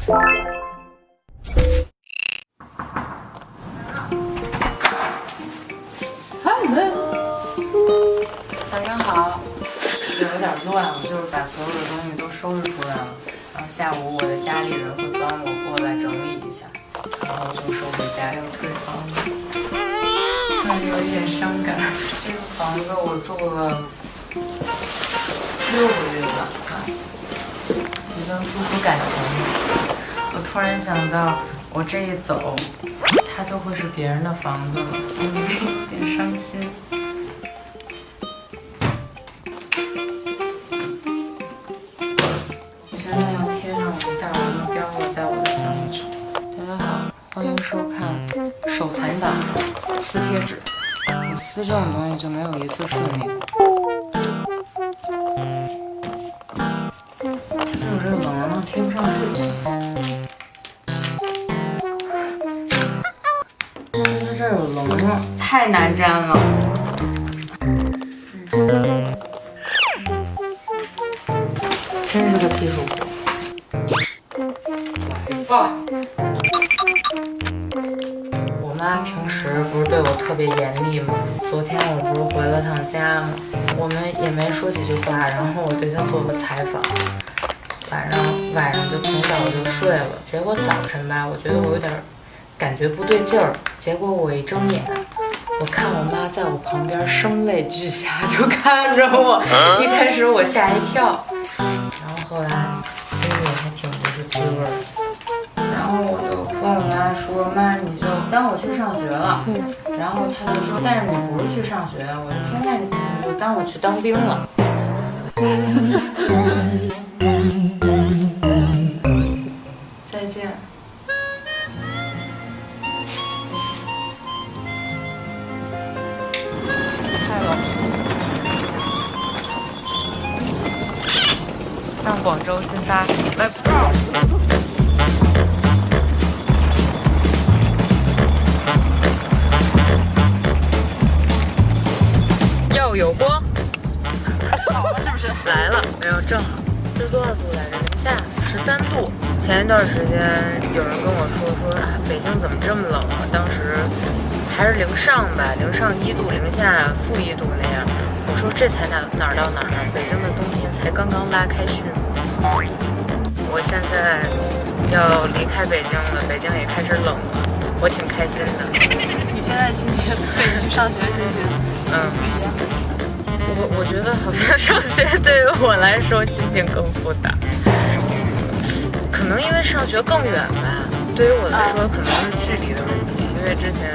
早上好，有点乱，我就是把所有的东西都收拾出来了，然后下午我的家里人会帮我过来整理一下，然后就收回家要退房了。有一点伤感，这个房子我住了6个月吧，已经住出感情了。我突然想到，我这一走，它就会是别人的房子了，心里面有点伤心。我现在要贴上我的大王的标了，在我的小宇宙。大家好，欢迎收看手残党撕贴纸。我撕这种东西就没有一次顺利。就是我这个冷呢贴不上去。它这儿有棱了，太难粘了。真是个技术活。来吧。我妈平时不是对我特别严厉吗？昨天我不是回了趟家吗？我们也没说几句话，然后我对她做个采访。晚上就挺早就睡了，结果早晨吧，我觉得我有点感觉不对劲儿，结果我一睁眼，我看我妈在我旁边声泪俱下就看着我，一开始我吓一跳，然后后来心里还挺不是滋味的，然后我就跟我妈说，妈你就当我去上学了，然后她就说，但是你不是去上学，我就说那你就当我去当兵了。再见。太冷了。向广州进发，来吧！要有光。好了是不是？来了，没有正好。今儿多少度来着？零下13度。前一段时间有人跟我说啊，北京怎么这么冷啊？当时还是零上吧，零上1度，零下-1度那样。我说这才哪儿到哪儿啊？北京的冬天才刚刚拉开序幕。我现在要离开北京了，北京也开始冷了，我挺开心的。你现在的心情和你去上学的心情不一样。我觉得好像上学对于我来说心情更复杂，可能因为上学更远吧。对于我来说，可能是距离的问题。因为之前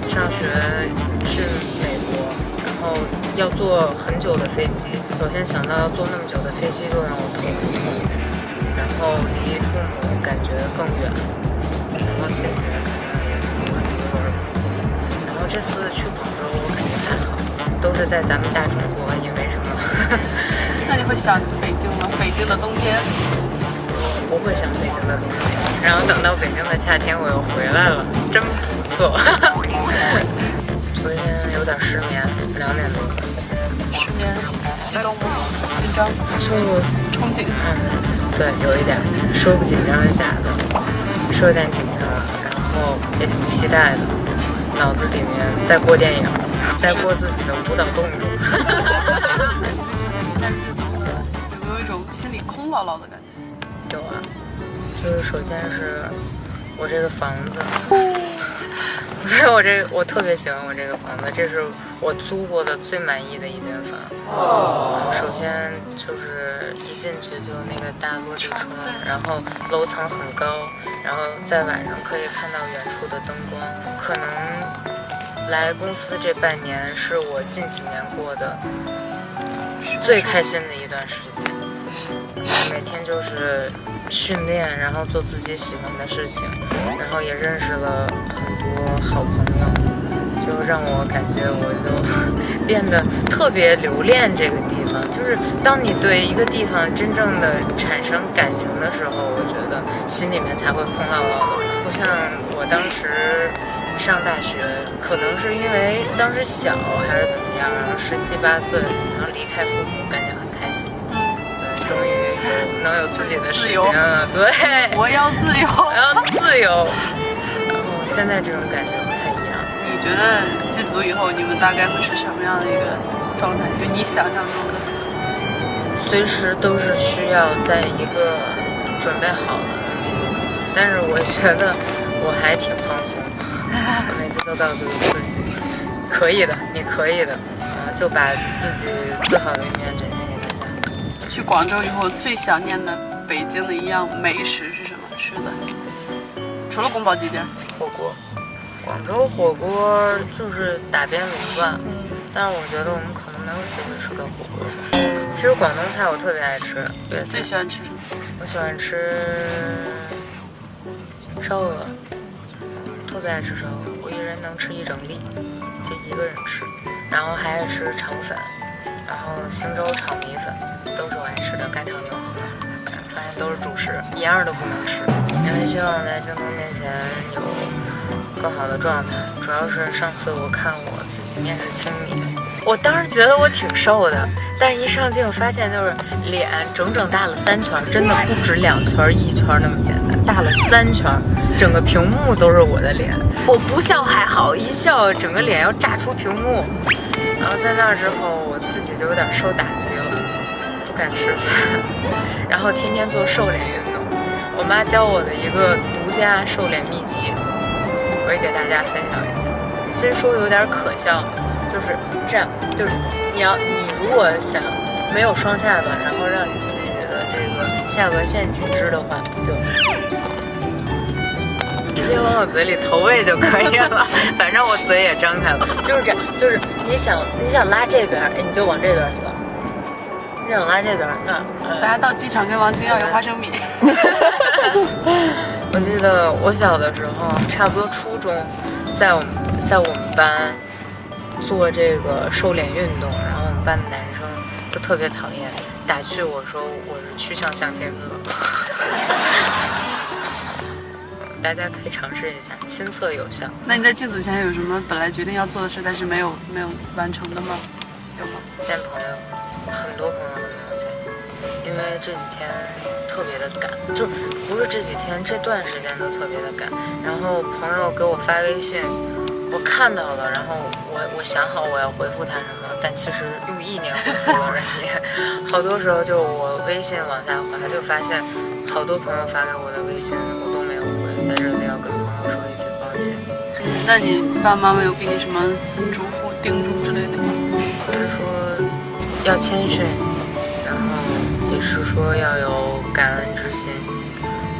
上学去美国，然后要坐很久的飞机，首先想到要坐那么久的飞机就让我头很痛，然后离父母感觉更远，然后心里面可能也没有滋味。然后这次去广州，我感觉还好。都是在咱们大中国，也没什么。那你会想北京吗？北京的冬天？不会想北京的冬天，然后等到北京的夏天我又回来了，真不错。昨天有点失眠，2点多。失眠？激动吗？紧张？就憧憬？对，有一点。说不紧张是假的，说有点紧张，然后也挺期待的，脑子里面在过电影。在过自己的舞蹈动作。下次走的有没有一种心里空落落的感觉？有啊，就是首先是我这个房子，我特别喜欢我这个房子，这是我租过的最满意的一间房。首先就是一进去就那个大落地窗，然后楼层很高，然后在晚上可以看到远处的灯光，可能。来公司这半年是我近几年过的最开心的一段时间，每天就是训练，然后做自己喜欢的事情，然后也认识了很多好朋友，就让我感觉我就变得特别留恋这个地方。就是当你对一个地方真正的产生感情的时候，我觉得心里面才会空落落的。不像我当时上大学，可能是因为当时小还是怎么样，然后17、18岁，然后离开父母，感觉很开心。对，终于有能有自己的时自由间了。对，我要自由。我要自由。然后现在这种感觉不太一样。你觉得进组以后，你们大概会是什么样的一个状态？就你想象中的？随时都是需要在一个准备好的那么一个，但是我觉得我还挺放松的。我每次都告诉自己，可以的，你可以的，就把自己最好的一面展现给大家。去广州以后，最想念的北京的一样美食是什么？吃的？除了宫保鸡丁，火锅。广州火锅就是打边炉吧，但是我觉得我们可能没有机会吃到火锅。其实广东菜我特别爱吃，最喜欢吃什么？我喜欢吃烧鹅，特别爱吃烧鹅，我一人能吃一整粒，就一个人吃。然后还爱吃肠粉，然后星洲炒米粉都是我爱吃的，干炒牛河，发现都是主食，一样都不能吃，因为希望在镜头面前有更好的状态。主要是上次我看我自己面试清理，我当时觉得我挺瘦的，但是一上镜发现就是脸整整大了3圈，真的不止2圈1圈那么简单，大了3圈，整个屏幕都是我的脸。我不笑还好，一笑整个脸要炸出屏幕。然后在那之后，我自己就有点受打击了，不敢吃饭，然后天天做瘦脸运动。我妈教我的一个独家瘦脸秘籍，我也给大家分享一下。虽说有点可笑，就是这样，就是你如果想没有双下巴，然后让你自己的这个下颚线紧致的话，就直接往我嘴里投喂就可以了。反正我嘴也张开了，就是这样，就是你想拉这边，哎，你就往这边走。你想拉这边，那大家到机场跟王晶要有花生米。我记得我小的时候，差不多初中，在我们班做这个瘦脸运动，然后我们班的男生就特别讨厌，打趣我说我是曲项向天歌。大家可以尝试一下，亲测有效。那你在进组前有什么本来决定要做的事，但是没有完成的吗？有吗？见朋友，很多朋友都没有见，因为这几天特别的赶，就不是这几天，这段时间都特别的赶。然后朋友给我发微信，我看到了，然后我想好我要回复他什么，但其实用意念回复了人家。好多时候就我微信往下滑，就发现好多朋友发给我的微信我都没有回，在这里要跟朋友说一句抱歉。那你爸爸妈妈有给你什么嘱咐、叮嘱之类的吗？就是说要谦逊，然后也是说要有感恩之心，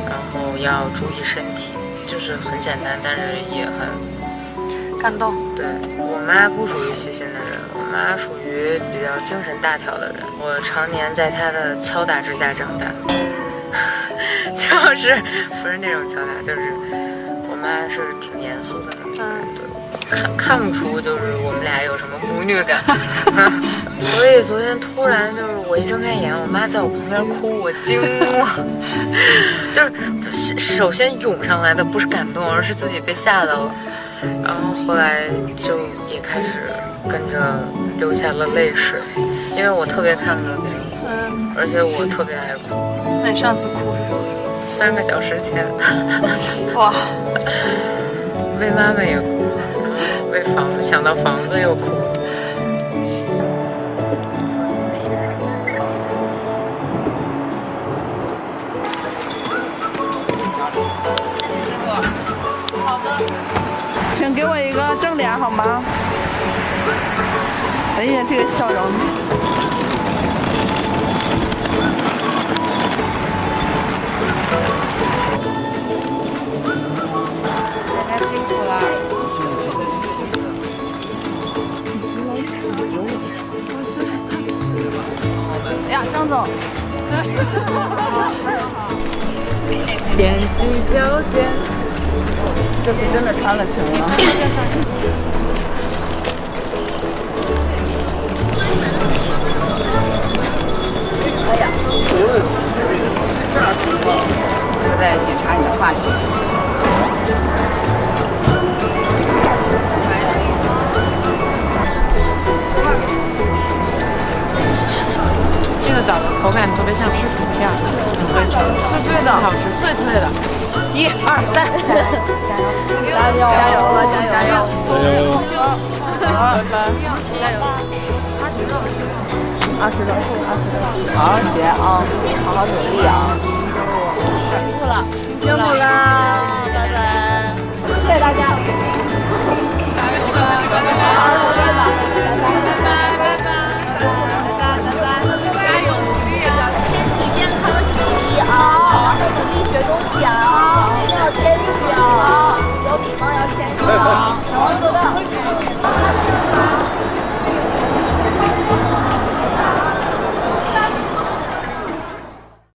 然后要注意身体，就是很简单，但是也很感动。对，我妈不属于细心的人，我妈属于比较精神大条的人，我常年在她的敲打之下长大。就是不是那种敲打，就是我妈是挺严肃的那种人，对，看不出就是我们俩有什么母女感。所以昨天突然就是我一睁开眼，我妈在我旁边哭，我惊了。就是首先涌上来的不是感动，而是自己被吓到了，然后后来就也开始跟着流下了泪水，因为我特别看不得别人哭，而且我特别爱哭。那你上次哭是什么？3个小时前。哇！为妈妈也哭，为房子想到房子又哭。好的，请给我一个正脸好吗？哎呀，这个笑容。大家辛苦了。哎呀，张总。踮起脚尖。这次真的穿了情了。哎呀，我在检查你的发型。这个枣的口感特别像吃薯片，很会吃，脆脆的，好吃，脆脆的。1、2、3，加油！加油了，加油！加油！好，拜拜。加油20多，好好学啊，好好努力啊！辛苦了，辛苦啦，拜拜。谢谢大家。